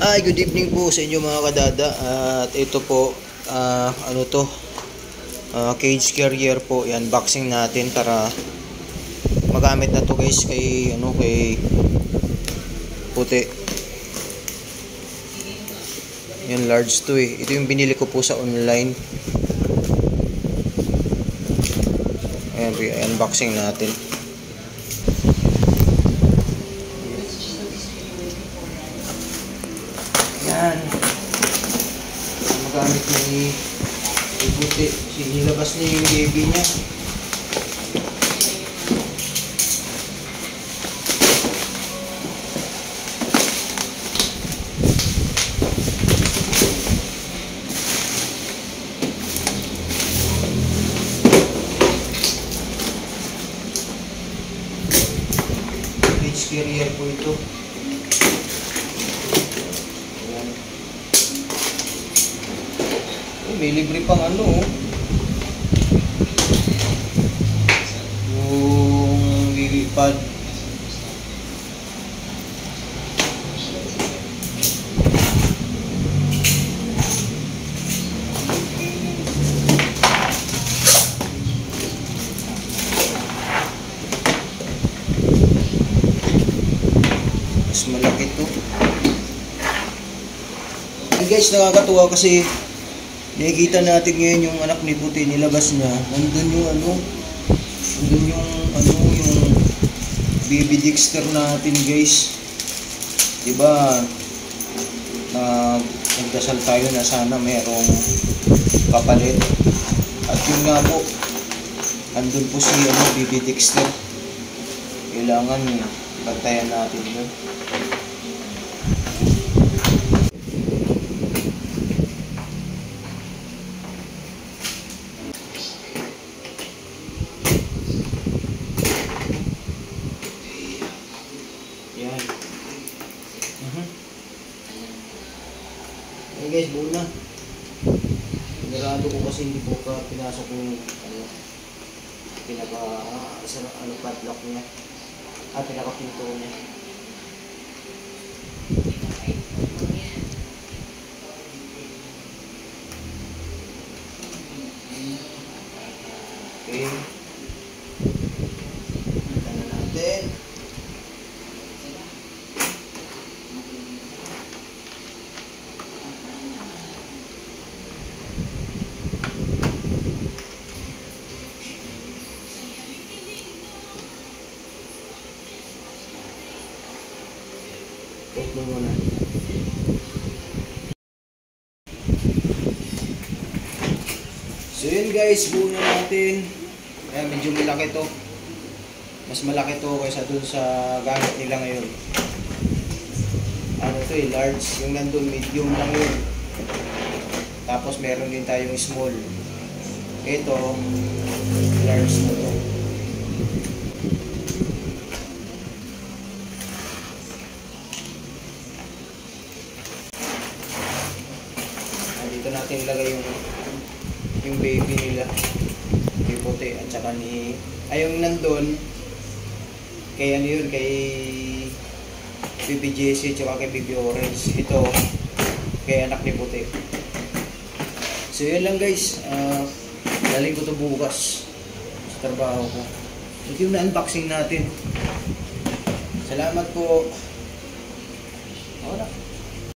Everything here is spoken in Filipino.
Ay, good evening po sa inyo mga kadada. At ito po, cage carrier po. Yan, unboxing natin para magamit na to guys kay puti. Yan, large to eh. Ito yung binili ko po sa online. Ayan, unboxing natin. Yan. Magamit na ni puti. Sinilabas niya yung baby niya. Cage carrier po ito. May libre pang yung lilipad. Mas malaki to. Hey guys, nakakatuwa kasi nakikita natin ngayon yung anak ni puti, nilabas niya. Nandun yung yung baby Dexter natin guys. Diba, nagdasal tayo na sana merong kapalit. At yun nga po, andun po si baby Dexter. Kailangan bantayan natin yun. Yan. Hey guys, buo na. Pinarado ko kasi hindi po ka pinasok yung padlock niya at pinakapinto niya. Okay. Ito na natin. Ito muna. So yun guys, buo na natin. Ayan, medyo malaki to. Mas malaki to kaysa dun sa gamit nila ngayon. Large. Yung nandun, medium lang yun. Tapos meron din tayong small. Ito, large na to. Dito natin ilagay yung baby nila. Yung puti at saka yung nandun kay kay baby Jessie at saka kay baby Orange. Ito kay anak ni puti. So yun lang guys, daling ko to bukas sa trabaho ko. Ito yung na-unboxing natin. Salamat po. Wala.